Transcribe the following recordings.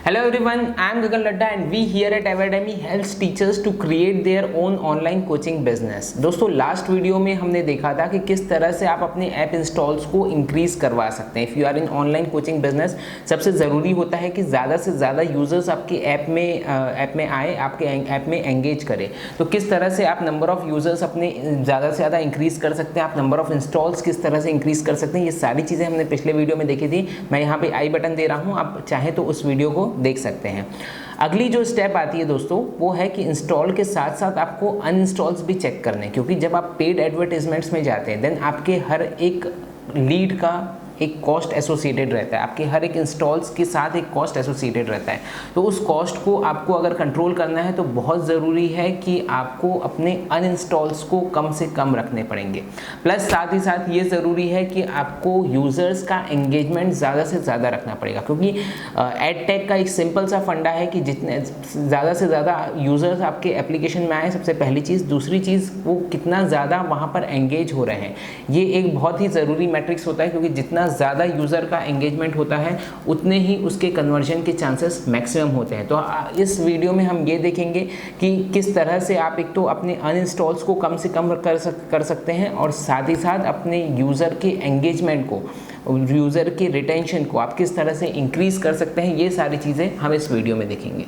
Hello everyone, I am Gagan Ladda and we here at Everdemy helps teachers to create their own online coaching business। दोस्तों last video में हमने देखा था कि किस तरह से आप अपने ऐप इंस्टॉल्स को इंक्रीज करवा सकते हैं। If you are in online coaching business, सबसे ज़रूरी होता है कि ज़्यादा से ज़्यादा यूजर्स आपके ऐप में आए, आपके ऐप में एंगेज करें। तो किस तरह से आप नंबर ऑफ़ यूज़र्स अपने ज़्यादा से ज़्यादा इंक्रीज़ कर सकते हैं, आप नंबर ऑफ़ इंस्टॉल्स किस तरह से इंक्रीज़ कर सकते हैं, ये सारी चीज़ें हमने पिछले वीडियो में देखी थी। मैं यहाँ पे आई बटन दे रहा हूँ, आप चाहें तो उस वीडियो को देख सकते हैं। अगली जो स्टेप आती है दोस्तों, वो है कि इंस्टॉल के साथ साथ आपको अनइंस्टॉल्स भी चेक करने हैं, क्योंकि जब आप पेड एडवर्टाइजमेंट्स में जाते हैं देन आपके हर एक लीड का एक कॉस्ट एसोसिएटेड रहता है, आपके हर एक इंस्टॉल्स के साथ एक कॉस्ट एसोसिएटेड रहता है। तो उस कॉस्ट को आपको अगर कंट्रोल करना है तो बहुत ज़रूरी है कि आपको अपने अनइंस्टॉल्स को कम से कम रखने पड़ेंगे। प्लस साथ ही साथ ये ज़रूरी है कि आपको यूज़र्स का एंगेजमेंट ज़्यादा से ज़्यादा रखना पड़ेगा, क्योंकि एड टेक का एक सिंपल सा फंडा है कि जितने ज़्यादा से ज़्यादा यूज़र्स आपके एप्लीकेशन में आए, सबसे पहली चीज़। दूसरी चीज़, वो कितना ज़्यादा वहाँ पर एंगेज हो रहे हैं, ये एक बहुत ही ज़रूरी मैट्रिक्स होता है, क्योंकि जितना ज़्यादा यूज़र का एंगेजमेंट होता है उतने ही उसके कन्वर्जन के चांसेस मैक्सिमम होते हैं। तो इस वीडियो में हम ये देखेंगे कि किस तरह से आप एक तो अपने अनइंस्टॉल्स को कम से कम कर सकते हैं और साथ ही साथ अपने यूज़र के एंगेजमेंट को, यूज़र के रिटेंशन को आप किस तरह से इंक्रीज़ कर सकते हैं। ये सारी चीज़ें हम इस वीडियो में देखेंगे।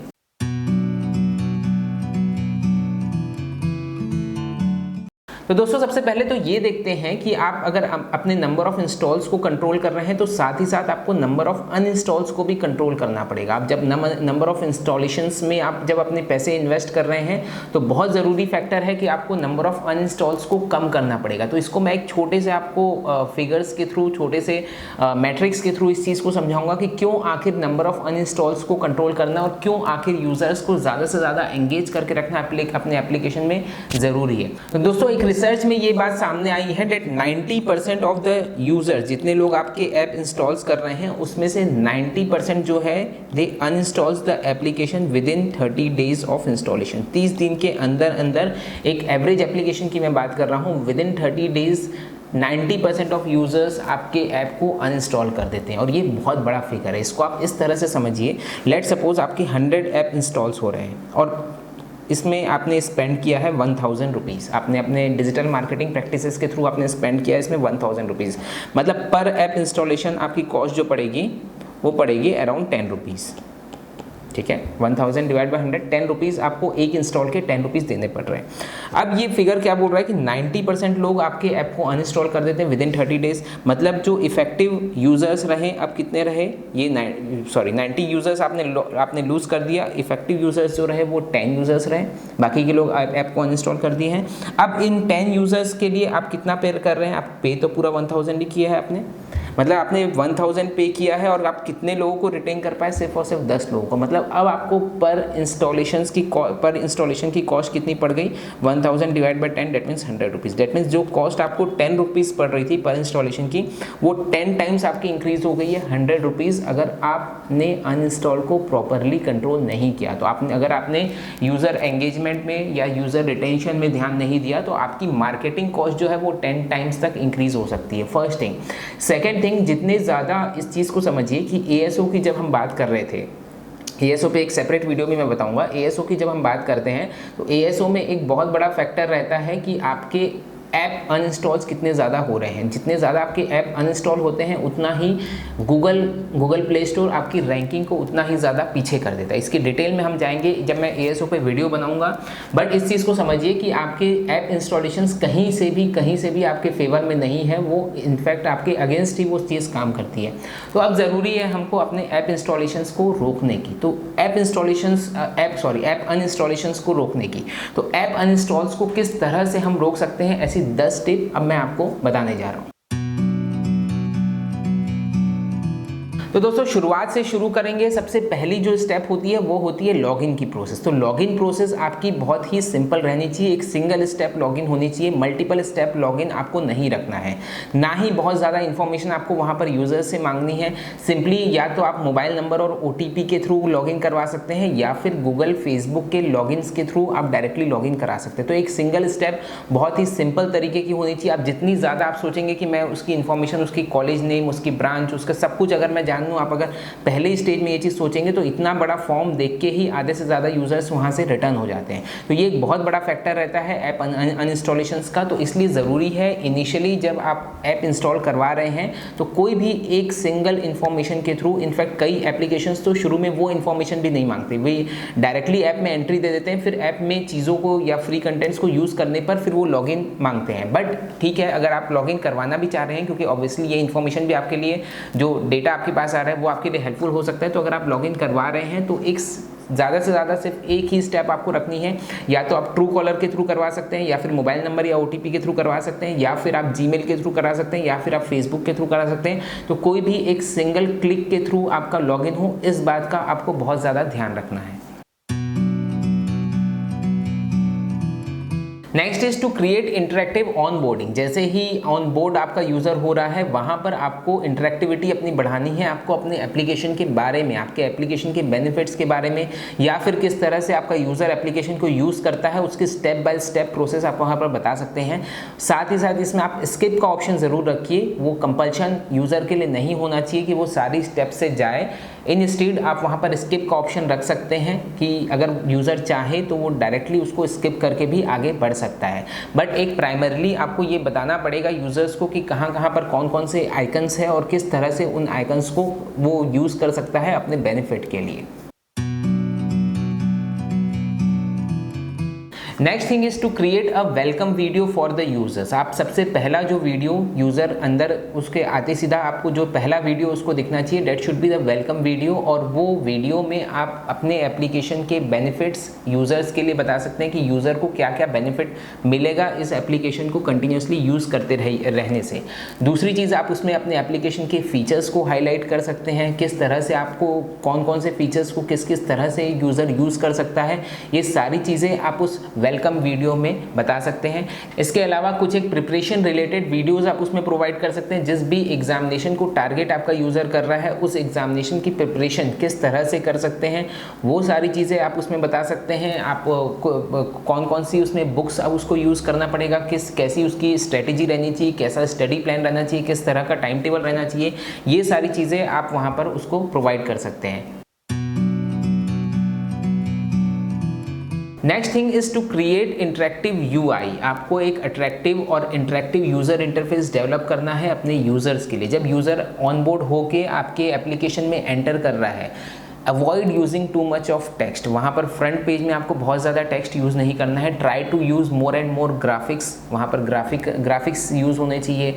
तो दोस्तों सबसे पहले तो ये देखते हैं कि आप अगर अपने नंबर ऑफ़ इंस्टॉल्स को कंट्रोल कर रहे हैं तो साथ ही साथ आपको नंबर ऑफ़ अनइंस्टॉल्स को भी कंट्रोल करना पड़ेगा। आप जब नंबर ऑफ़ इंस्टॉलेशंस में आप जब अपने पैसे इन्वेस्ट कर रहे हैं तो बहुत ज़रूरी फैक्टर है कि आपको नंबर ऑफ़ अनइंस्टॉल्स को कम करना पड़ेगा। तो इसको मैं एक छोटे से आपको फिगर्स के थ्रू, छोटे से मैट्रिक्स के थ्रू इस चीज़ को समझाऊंगा कि क्यों आखिर नंबर ऑफ़ अनइंस्टॉल्स को कंट्रोल करना और क्यों आखिर यूज़र्स को ज़्यादा से ज़्यादा एंगेज करके रखना अपने एप्लीकेशन में ज़रूरी है। तो दोस्तों एक रिसर्च में ये बात सामने आई है कि 90% ऑफ द यूजर्स, जितने लोग आपके ऐप इंस्टॉल्स कर रहे हैं उसमें से 90% जो है they uninstalls the application within 30 days of installation. 30 दिन के अंदर अंदर, एक एवरेज एप्लीकेशन की मैं बात कर रहा हूँ, with in 30 days 90% of users आपके ऐप को अनइंस्टॉल कर देते हैं। और ये बहुत बड़ा फिगर है, इसको आप इस तरह से समझिए। लेट सपोज आपके 100 ऐप इंस्टॉल्स हो रहे हैं और इसमें आपने स्पेंड किया है 1000 रुपीज़, आपने अपने डिजिटल मार्केटिंग प्रैक्टिसेस के थ्रू आपने स्पेंड किया है इसमें 1000 रुपीज़। मतलब पर ऐप इंस्टॉलेशन आपकी कॉस्ट जो पड़ेगी वो पड़ेगी अराउंड 10 रुपीज़। ठीक है, 1000 डिवाइड बाई 100, 10 रुपीज़ आपको एक इंस्टॉल के 10 रुपीज़ देने पड़ रहे हैं। अब ये फिगर क्या बोल रहा है कि 90% लोग आपके ऐप को अनइंस्टॉल कर देते हैं विद इन 30 डेज। मतलब जो इफेक्टिव यूज़र्स रहे, अब कितने रहे, ये 90 यूज़र्स आपने लूज़ कर दिया। इफेक्टिव यूज़र्स जो रहे वो 10 यूज़र्स रहे, बाकी के लोग ऐप को अनइंस्टॉल कर दिए हैं। अब इन 10 यूज़र्स के लिए आप कितना पे कर रहे हैं? आप पे तो पूरा 1000 ही किया है आपने, मतलब आपने 1000 पे किया है और आप कितने लोगों को रिटेन कर पाए? सिर्फ और सिर्फ 10 लोगों को। मतलब अब आपको पर इंस्टॉलेशन की कॉस्ट कितनी पड़ गई? 1000 divide by 10, that means 100 rupees. That means जो कॉस्ट आपको 10 रुपीज़ पड़ रही थी पर इंस्टॉलेशन की, वो 10 टाइम्स आपकी इंक्रीज हो गई है 100 रुपीज़, अगर आपने अनइंस्टॉल को प्रॉपरली कंट्रोल नहीं किया। तो अगर आपने यूज़र एंगेजमेंट में या यूज़र रिटेंशन में ध्यान नहीं दिया तो आपकी मार्केटिंग कॉस्ट जो है वो 10 टाइम्स तक इंक्रीज हो सकती है। First thing. सेकेंड थिंग, जितने ज़्यादा इस चीज़ को समझिए कि ASO की जब हम बात कर रहे थे, ASO पे एक सेपरेट वीडियो में मैं बताऊंगा। ASO की जब हम बात करते हैं तो ASO में एक बहुत बड़ा फैक्टर रहता है कि आपके ऐप अनइंस्टॉल्स कितने ज़्यादा हो रहे हैं। जितने ज़्यादा आपके ऐप अनइंस्टॉल होते हैं उतना ही गूगल प्ले स्टोर आपकी रैंकिंग को उतना ही ज़्यादा पीछे कर देता है। इसकी डिटेल में हम जाएंगे जब मैं ASO पे वीडियो बनाऊंगा। बट इस चीज़ को समझिए कि आपके ऐप इंस्टॉलेशंस कहीं से भी आपके फेवर में नहीं है, वो इनफैक्ट आपके अगेंस्ट ही वो चीज़ काम करती है। तो अब ज़रूरी है हमको अपने ऐप इंस्टॉलेशंस को रोकने की, तो ऐप अनइंस्टॉलेशंस को रोकने की। तो ऐप अनइंस्टॉल्स को किस तरह से हम रोक सकते हैं, ऐसी 10 टिप अब मैं आपको बताने जा रहा हूं। तो दोस्तों शुरुआत से शुरू करेंगे। सबसे पहली जो स्टेप होती है वो होती है लॉगिन की प्रोसेस। तो लॉगिन प्रोसेस आपकी बहुत ही सिंपल रहनी चाहिए। एक सिंगल स्टेप लॉगिन होनी चाहिए, मल्टीपल स्टेप लॉगिन आपको नहीं रखना है, ना ही बहुत ज़्यादा इन्फॉर्मेशन आपको वहाँ पर यूज़र्स से मांगनी है। सिंपली या तो आप मोबाइल नंबर और OTP के थ्रू लॉगिन करवा सकते हैं या फिर गूगल, फेसबुक के लॉगिन्स के थ्रू आप डायरेक्टली लॉगिन करा सकते हैं। तो एक सिंगल स्टेप बहुत ही सिंपल तरीके की होनी चाहिए। आप जितनी ज़्यादा आप सोचेंगे कि मैं उसकी इन्फॉर्मेशन, उसकी कॉलेज नेम, उसकी ब्रांच, उसका सब कुछ अगर मैं जान मान लो आप अगर पहले स्टेज में ये चीज़ सोचेंगे तो इतना बड़ा फॉर्म देख के ही आधे से ज़्यादा यूज़र्स वहाँ से रिटर्न हो जाते हैं। तो ये एक बहुत बड़ा फैक्टर रहता है ऐप अनइंस्टॉलेशंस का। तो इसलिए ज़रूरी है इनिशियली जब आप ऐप इंस्टॉल करवा रहे हैं तो कोई भी एक सिंगल इन्फॉर्मेशन के थ्रू, इनफैक्ट कई एप्लीकेशंस तो शुरू में वो इन्फॉर्मेशन भी नहीं मांगते, वे डायरेक्टली ऐप में एंट्री दे देते हैं, फिर ऐप में चीज़ों को या फ्री कंटेंट्स को यूज़ करने पर फिर वो लॉगिन मांगते हैं। बट ठीक है, अगर आप लॉगिन करवाना भी चाह रहे हैं, क्योंकि ऑब्वियसली ये इन्फॉर्मेशन भी आपके लिए, जो डेटा आपके पास आ रहा है वो आपके लिए हेल्पफुल हो सकता है, तो अगर आप लॉगिन करवा रहे हैं तो एक ज़्यादा से ज़्यादा सिर्फ एक ही स्टेप आपको रखनी है। या तो आप ट्रू कॉलर के थ्रू करवा सकते हैं, या फिर मोबाइल नंबर या OTP के थ्रू करवा सकते हैं, या फिर आप जीमेल के थ्रू करा सकते हैं, या फिर आप फेसबुक के थ्रू करा सकते हैं। तो कोई भी एक सिंगल क्लिक के थ्रू आपका लॉगिन हो, इस बात का आपको बहुत ज़्यादा ध्यान रखना है। Next is to create interactive onboarding. जैसे ही ऑन बोर्ड आपका यूज़र हो रहा है, वहाँ पर आपको इंटरेक्टिविटी अपनी बढ़ानी है। आपको अपने एप्लीकेशन के बारे में, आपके एप्लीकेशन के बेनिफिट्स के बारे में, या फिर किस तरह से आपका यूज़र एप्लीकेशन को यूज़ करता है, उसकी स्टेप बाय स्टेप प्रोसेस आप वहाँ पर बता सकते हैं। साथ ही साथ इसमें आप स्किप का ऑप्शन ज़रूर रखिए। वो कंपल्शन यूज़र के लिए नहीं होना चाहिए कि वो सारी स्टेप से जाए। इंस्टेड आप वहाँ पर स्किप का ऑप्शन रख सकते हैं कि अगर यूज़र चाहे तो वो डायरेक्टली उसको स्किप करके भी आगे बढ़ सकता है। बट एक प्राइमरली आपको ये बताना पड़ेगा यूज़र्स को कि कहाँ कहाँ पर कौन कौन से आइकन्स है और किस तरह से उन आइकन्स को वो यूज़ कर सकता है अपने बेनिफिट के लिए। Next thing is to create a welcome video for the users. आप सबसे पहला जो वीडियो यूज़र अंदर उसके आते सीधा आपको जो पहला वीडियो उसको दिखना चाहिए, that should be the welcome video. और वो वीडियो में आप अपने एप्लीकेशन के बेनिफिट्स यूज़र्स के लिए बता सकते हैं कि यूज़र को क्या क्या बेनिफिट मिलेगा इस एप्लीकेशन को कंटिन्यूसली यूज़ करते रहने से। दूसरी चीज़, आप उसमें अपने एप्लीकेशन के फीचर्स को हाईलाइट कर सकते हैं, किस तरह से आपको कौन कौन से फीचर्स को किस किस तरह से यूज़र यूज़ कर सकता है, ये सारी चीज़ें आप उस वेलकम वीडियो में बता सकते हैं। इसके अलावा कुछ एक प्रिपरेशन रिलेटेड वीडियोस आप उसमें प्रोवाइड कर सकते हैं। जिस भी एग्जामिनेशन को टारगेट आपका यूज़र कर रहा है, उस एग्जामिनेशन की प्रिपरेशन किस तरह से कर सकते हैं, वो सारी चीज़ें आप उसमें बता सकते हैं। आप कौन कौन सी उसमें बुक्स अब उसको यूज़ करना पड़ेगा, कैसी उसकी स्ट्रेटेजी रहनी चाहिए, कैसा स्टडी प्लान रहना चाहिए, किस तरह का टाइम टेबल रहना चाहिए, ये सारी चीज़ें आप वहाँ पर उसको प्रोवाइड कर सकते हैं। Next thing is to create interactive UI। आपको एक अट्रैक्टिव और इंटरेक्टिव यूज़र इंटरफेस डेवलप करना है अपने यूज़र्स के लिए। जब यूज़र ऑन बोर्ड होके आपके एप्लीकेशन में एंटर कर रहा है, avoid using too much of text. वहाँ पर फ्रंट पेज में आपको बहुत ज़्यादा टेक्स्ट यूज़ नहीं करना है। Try to use more and more graphics. वहाँ पर ग्राफिक्स यूज़ होने चाहिए,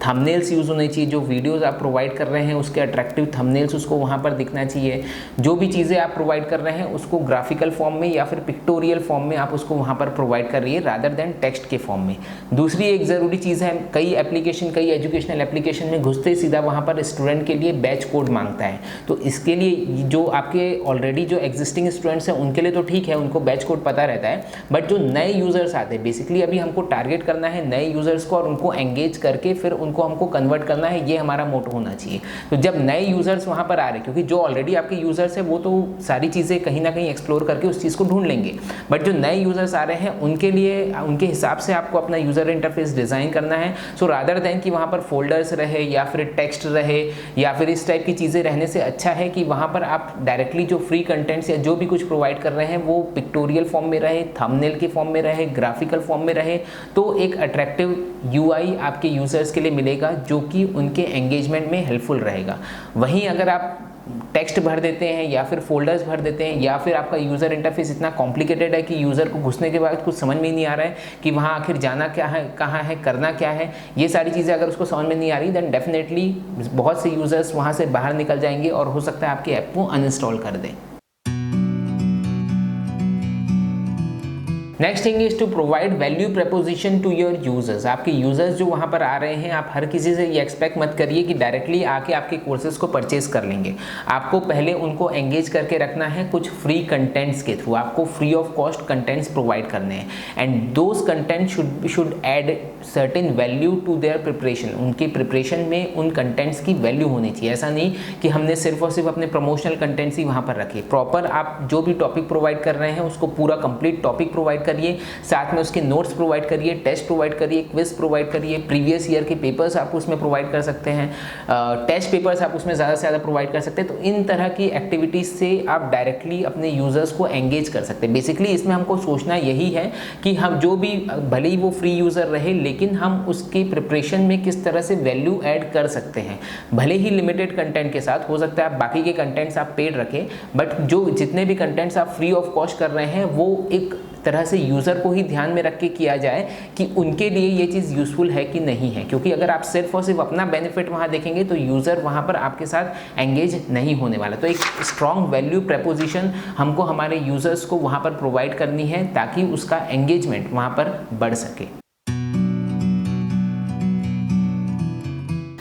थंबनेल्स यूज़ होने चाहिए। जो वीडियोस आप प्रोवाइड कर रहे हैं उसके अट्रैक्टिव थंबनेल्स उसको वहाँ पर दिखना चाहिए। जो भी चीज़ें आप प्रोवाइड कर रहे हैं उसको ग्राफिकल फॉर्म में या फिर पिक्टोरियल फॉर्म में आप उसको वहाँ पर प्रोवाइड कर रही है, रादर देन टेक्स्ट के फॉर्म में। दूसरी एक ज़रूरी चीज़ है, कई एजुकेशनल एप्लीकेशन में घुसते सीधा वहाँ पर स्टूडेंट के लिए बैच कोड मांगता है। तो इसके लिए जो आपके ऑलरेडी जो एग्जिस्टिंग स्टूडेंट्स हैं उनके लिए तो ठीक है, उनको बैच कोड पता रहता है। बट जो नए यूज़र्स आते हैं, बेसिकली अभी हमको टारगेट करना है नए यूज़र्स को और उनको एंगेज करके फिर उनको हमको कन्वर्ट करना है, ये हमारा मोटो होना चाहिए। तो जब नए यूज़र्स वहाँ पर आ रहे हैं, क्योंकि जो ऑलरेडी आपके यूज़र्स हैं वो तो सारी चीज़ें कहीं ना कहीं एक्सप्लोर करके उस चीज़ को ढूंढ लेंगे, बट जो नए यूज़र्स आ रहे हैं उनके लिए उनके हिसाब से आपको अपना यूज़र इंटरफेस डिज़ाइन करना है। सो रादर देन कि वहाँ पर फोल्डर्स रहे या फिर टेक्स्ट रहे या फिर इस टाइप की चीज़ें रहने से अच्छा है कि वहाँ पर आप डायरेक्टली जो फ्री कंटेंट्स या जो भी कुछ प्रोवाइड कर रहे हैं वो पिक्टोरियल फॉर्म में रहे, थंबनेल के फॉर्म में रहे, ग्राफिकल फॉर्म में रहे। तो एक अट्रैक्टिव UI आपके यूज़र्स के लिए मिलेगा जो कि उनके एंगेजमेंट में हेल्पफुल रहेगा। वहीं अगर आप टेक्स्ट भर देते हैं या फिर फोल्डर्स भर देते हैं या फिर आपका यूज़र इंटरफेस इतना कॉम्प्लिकेटेड है कि यूज़र को घुसने के बाद कुछ समझ में नहीं आ रहा है कि वहाँ आखिर जाना क्या है, कहाँ है, करना क्या है, ये सारी चीज़ें अगर उसको समझ में नहीं आ रही, देन डेफिनेटली बहुत से यूज़र्स वहाँ से बाहर निकल जाएंगे और हो सकता है आपकी ऐप को अनइंस्टॉल कर दें। Next thing is to provide value proposition to your users. आपके यूजर्स जो वहाँ पर आ रहे हैं, आप हर किसी से ये एक्सपेक्ट मत करिए कि डायरेक्टली आके आपके कोर्सेज को परचेज कर लेंगे। आपको पहले उनको एंगेज करके रखना है कुछ फ्री कंटेंट्स के थ्रू। आपको free of cost contents provide करने हैं and those content should add certain value to their preparation. उनकी प्रिपरेशन में उन कंटेंट्स की वैल्यू होनी चाहिए। ऐसा नहीं कि हमने सिर्फ और सिर्फ अपने प्रमोशनल कंटेंट्स ही वहाँ पर रखे। प्रॉपर आप जो भी टॉपिक प्रोवाइड कर रहे हैं उसको पूरा कंप्लीट टॉपिक प्रोवाइड करिए, साथ में उसके नोट्स प्रोवाइड करिए, टेस्ट प्रोवाइड करिए, क्विज प्रोवाइड करिए, प्रीवियस ईयर के पेपर्स आप उसमें प्रोवाइड कर सकते हैं, टेस्ट पेपर्स आप उसमें ज़्यादा से ज़्यादा प्रोवाइड कर सकते हैं। तो इन तरह की एक्टिविटीज़ से आप डायरेक्टली अपने यूज़र्स को एंगेज कर सकते हैं। बेसिकली इसमें हमको सोचना यही है कि हम जो भी, भले ही वो फ्री यूज़र रहे, लेकिन हम उसकी प्रिपरेशन में किस तरह से वैल्यू ऐड कर सकते हैं। भले ही लिमिटेड कंटेंट के साथ, हो सकता है आप बाकी के कंटेंट्स आप पेड रखें, बट जो जितने भी कंटेंट्स आप फ्री ऑफ कॉस्ट कर रहे हैं वो एक तरह से यूज़र को ही ध्यान में रख के किया जाए कि उनके लिए ये चीज़ यूज़फुल है कि नहीं है। क्योंकि अगर आप सिर्फ और सिर्फ अपना बेनिफिट वहाँ देखेंगे तो यूज़र वहाँ पर आपके साथ एंगेज नहीं होने वाला। तो एक स्ट्रॉन्ग वैल्यू प्रपोजिशन हमको हमारे यूज़र्स को वहाँ पर प्रोवाइड करनी है ताकि उसका एंगेजमेंट वहाँ पर बढ़ सके।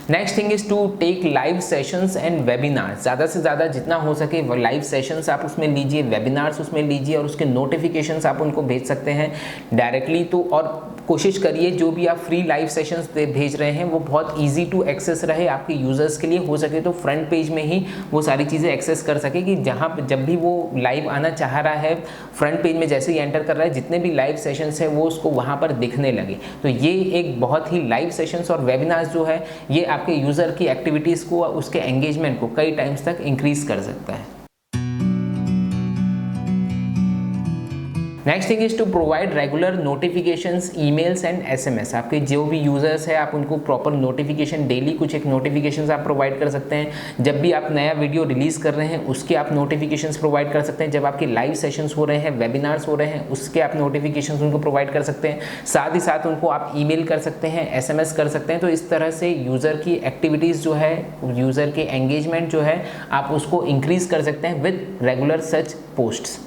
Next thing is to take live sessions and webinars. ज़्यादा से ज़्यादा जितना हो सके लाइव सेशंस आप उसमें लीजिए, वेबिनार्स उसमें लीजिए, और उसके नोटिफिकेशंस आप उनको भेज सकते हैं डायरेक्टली। तो और कोशिश करिए जो भी आप फ्री लाइव सेशंस भेज रहे हैं वो बहुत इजी टू एक्सेस रहे आपके यूज़र्स के लिए। हो सके तो फ्रंट पेज में ही वो सारी चीज़ें एक्सेस कर सके कि जहाँ जब भी वो लाइव आना चाह रहा है, फ्रंट पेज में जैसे ही एंटर कर रहा है, जितने भी लाइव सेशंस है वो उसको वहाँ पर दिखने लगे। तो ये एक बहुत ही लाइव सेशंस और वेबिनार्स जो है ये आपके यूज़र की एक्टिविटीज़ को, उसके एंगेजमेंट को कई टाइम्स तक इंक्रीज कर सकता है। Next thing is to provide regular notifications, emails and SMS. आपके जो भी यूजर्स है आप उनको प्रॉपर नोटिफिकेशन, डेली कुछ एक नोटिफिकेशंस आप प्रोवाइड कर सकते हैं। जब भी आप नया वीडियो रिलीज कर रहे हैं उसके आप नोटिफिकेशंस प्रोवाइड कर सकते हैं। जब आपके लाइव सेशंस हो रहे हैं, वेबिनार्स हो रहे हैं, उसके आप नोटिफिकेशंस उनको प्रोवाइड कर सकते हैं। साथ ही साथ उनको आप ईमेल कर सकते हैं, एसएमएस कर सकते हैं। तो इस तरह से यूज़र की एक्टिविटीज़ जो है, यूज़र के एंगेजमेंट जो है, आप उसको इंक्रीज कर सकते हैं with regular such posts.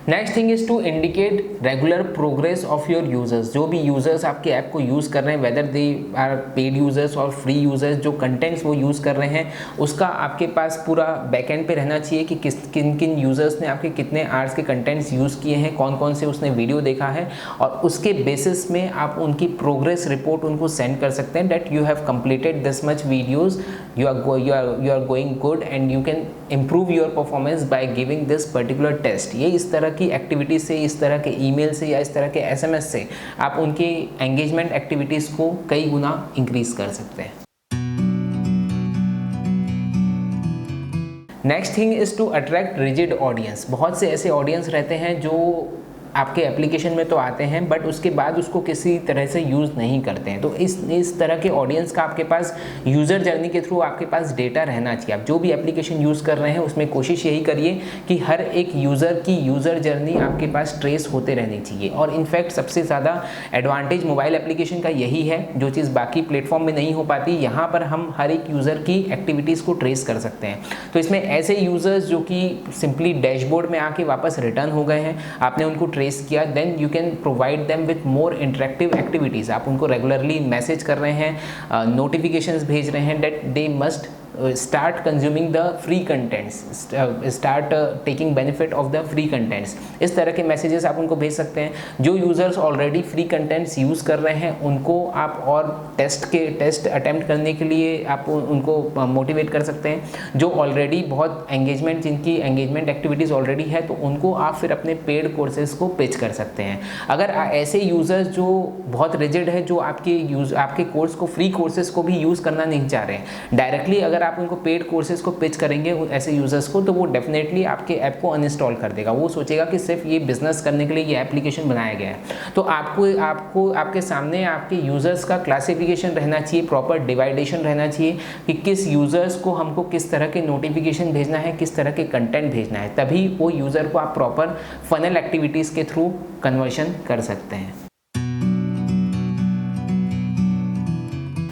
Next thing is to indicate regular progress of your users. जो भी यूजर्स आपके ऐप को यूज़ कर रहे हैं, whether they are paid users और फ्री यूजर्स, जो कंटेंट्स वो यूज़ कर रहे हैं उसका आपके पास पूरा बैकएंड पे रहना चाहिए कि किन किन यूजर्स ने आपके कितने आवर्स के कंटेंट्स यूज़ किए हैं, कौन कौन से उसने वीडियो देखा है, और उसके बेसिस में आप उनकी प्रोग्रेस रिपोर्ट उनको सेंड कर सकते हैं that you have completed this much videos, you are going good and you can improve your performance by giving this particular test। ये इस तरह की एक्टिविटीज से, इस तरह के ईमेल से या इस तरह के एसएमएस से आप उनके एंगेजमेंट एक्टिविटीज़ को कई गुना इंक्रीज कर सकते हैं। Next thing is to attract rigid audience. बहुत से ऐसे ऑडियंस रहते हैं जो आपके एप्लीकेशन में तो आते हैं बट उसके बाद उसको किसी तरह से यूज़ नहीं करते हैं। तो इस तरह के ऑडियंस का आपके पास यूज़र जर्नी के थ्रू आपके पास डेटा रहना चाहिए। आप जो भी एप्लीकेशन यूज़ कर रहे हैं उसमें कोशिश यही करिए कि हर एक यूज़र की यूज़र जर्नी आपके पास ट्रेस होते रहनी चाहिए। और इनफैक्ट सबसे ज़्यादा एडवांटेज मोबाइल एप्लीकेशन का यही है, जो चीज़ बाकी प्लेटफॉर्म में नहीं हो पाती, यहाँ पर हम हर एक यूज़र की एक्टिविटीज़ को ट्रेस कर सकते हैं। तो इसमें ऐसे यूज़र्स जो कि सिंपली डैशबोर्ड में आके वापस रिटर्न हो गए हैं, आपने उनको ट्रेस किया, then you can provide them with more interactive activities. आप उनको रेगुलरली मैसेज कर रहे हैं, नोटिफिकेशंस भेज रहे हैं that they must start consuming the free contents, start taking benefit of the free contents। इस तरह के मैसेजेस आप उनको भेज सकते हैं। जो users already free contents use कर रहे हैं उनको आप और टेस्ट अटेम्प्ट करने के लिए आप उनको मोटिवेट कर सकते हैं। जो ऑलरेडी बहुत एंगेजमेंट, जिनकी एंगेजमेंट एक्टिविटीज़ ऑलरेडी है, तो उनको आप फिर अपने पेड कोर्सेज को पिच कर सकते हैं। अगर ऐसे यूज़र्स जो बहुत रिजिड है, जो आपके कोर्स को, फ्री कोर्सेज को भी यूज़ करना नहीं चाह रहे हैं, डायरेक्टली अगर आप उनको पेड कोर्सेज को पिच करेंगे ऐसे यूजर्स को, तो वो डेफिनेटली आपके ऐप को अनइंस्टॉल कर देगा। वो सोचेगा कि सिर्फ ये बिजनेस करने के लिए ये एप्लीकेशन बनाया गया है। तो आपको आपके सामने आपके यूजर्स का क्लासिफिकेशन रहना चाहिए, प्रॉपर डिवाइडेशन रहना चाहिए कि किस यूजर्स को हमको किस तरह के नोटिफिकेशन भेजना है, किस तरह के कंटेंट भेजना है। तभी वो यूजर को आप प्रॉपर फनल एक्टिविटीज़ के थ्रू कन्वर्शन कर सकते हैं।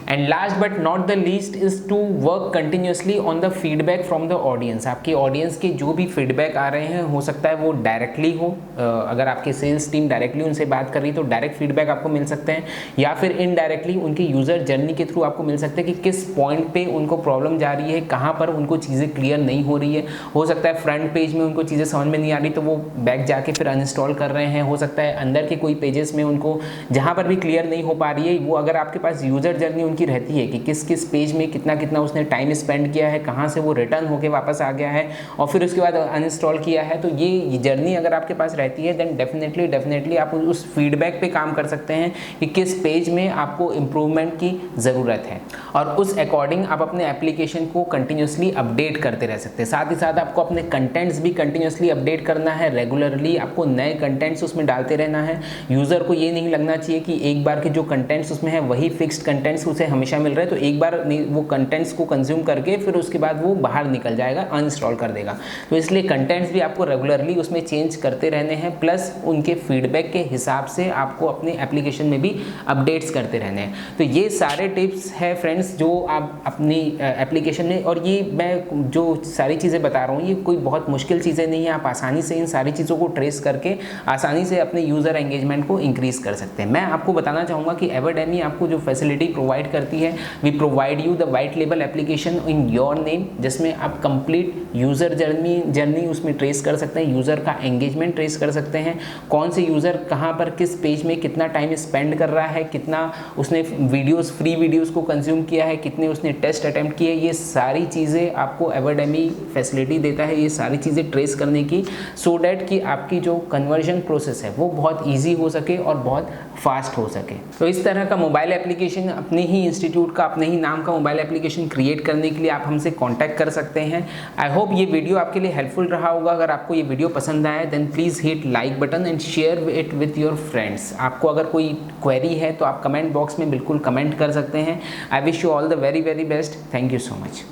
And last but not the least is to work continuously on the feedback from the audience. आपके ऑडियंस के जो भी फीडबैक आ रहे हैं, हो सकता है वो डायरेक्टली हो, अगर आपकी सेल्स टीम डायरेक्टली उनसे बात कर रही है तो डायरेक्ट फीडबैक आपको मिल सकते हैं, या फिर इनडायरेक्टली उनके यूज़र जर्नी के थ्रू आपको मिल सकते हैं कि किस पॉइंट पे उनको प्रॉब्लम जा रही है, कहाँ पर उनको चीज़ें क्लियर नहीं हो रही है। हो सकता है फ्रंट पेज में उनको चीज़ें समझ में नहीं आ रही तो वो बैक जाके फिर अनइंस्टॉल कर रहे हैं। हो सकता है अंदर के कोई पेजेस में उनको जहाँ पर भी क्लियर नहीं हो पा रही है, वो अगर आपके पास यूज़र जर्नी उनकी रहती है कि किस किस पेज में कितना कितना उसने टाइम स्पेंड किया है, कहाँ से वो रिटर्न होके वापस आ गया है और फिर उसके बाद अनइंस्टॉल किया है। तो ये जर्नी अगर आपके पास रहती है देन डेफिनेटली आप उस फीडबैक पे काम कर सकते हैं कि किस पेज में आपको इम्प्रूवमेंट की ज़रूरत है और उस अकॉर्डिंग आप अपने एप्लीकेशन को कंटिन्यूसली अपडेट करते रह सकते हैं। साथ ही साथ आपको अपने कंटेंट्स भी कंटिन्यूसली अपडेट करना है, रेगुलरली आपको नए कंटेंट्स उसमें डालते रहना है। यूज़र को ये नहीं लगना चाहिए कि एक बार के जो कंटेंट्स उसमें है वही फिक्स्ड कंटेंट्स उसे हमेशा मिल रहे हैं, तो एक बार वो कंटेंट्स को कंज्यूम करके फिर उसके बाद वो बाहर निकल जाएगा, अनइंस्टॉल कर देगा। तो इसलिए कंटेंट्स भी आपको रेगुलरली उसमें चेंज करते रहने हैं, प्लस उनके फीडबैक के हिसाब से आपको अपने एप्लीकेशन में भी अपडेट्स करते रहने हैं। तो ये सारे टिप्स है फ्रेंड्स जो आप अपनी एप्लीकेशन में, और ये मैं जो सारी चीज़ें बता रहा हूँ ये कोई बहुत मुश्किल चीज़ें नहीं है, आप आसानी से इन सारी चीज़ों को ट्रेस करके आसानी से अपने यूज़र एंगेजमेंट को इंक्रीज़ कर सकते हैं। मैं आपको बताना चाहूँगा कि एवरडेमी आपको जो फैसिलिटी प्रोवाइड करती है, we provide you the white label application in your name, जिसमें आप कंप्लीट यूज़र जर्नी उसमें ट्रेस कर सकते हैं, यूज़र का एंगेजमेंट ट्रेस कर सकते हैं, कौन से यूज़र कहाँ पर किस पेज में कितना टाइम स्पेंड कर रहा है, कितना उसने वीडियोस फ्री वीडियोस को कंज्यूम किया है, कितने उसने टेस्ट अटेम्प्ट किए, ये सारी चीज़ें आपको एवरडेमी फैसिलिटी देता है, ये सारी चीज़ें ट्रेस करने की, सो डैट कि आपकी जो कन्वर्जन प्रोसेस है वो बहुत ईजी हो सके और बहुत फास्ट हो सके। तो इस तरह का मोबाइल एप्लीकेशन अपने ही इंस्टीट्यूट का, अपने ही नाम का मोबाइल एप्लीकेशन क्रिएट करने के लिए आप हमसे कॉन्टैक्ट कर सकते हैं। आई होप ये वीडियो आपके लिए हेल्पफुल रहा होगा। अगर आपको ये वीडियो पसंद आया then please hit like button and share it with your friends. आपको अगर कोई क्वेरी है तो आप कमेंट बॉक्स में बिल्कुल कमेंट कर सकते हैं। I wish you all the very best. Thank you so much.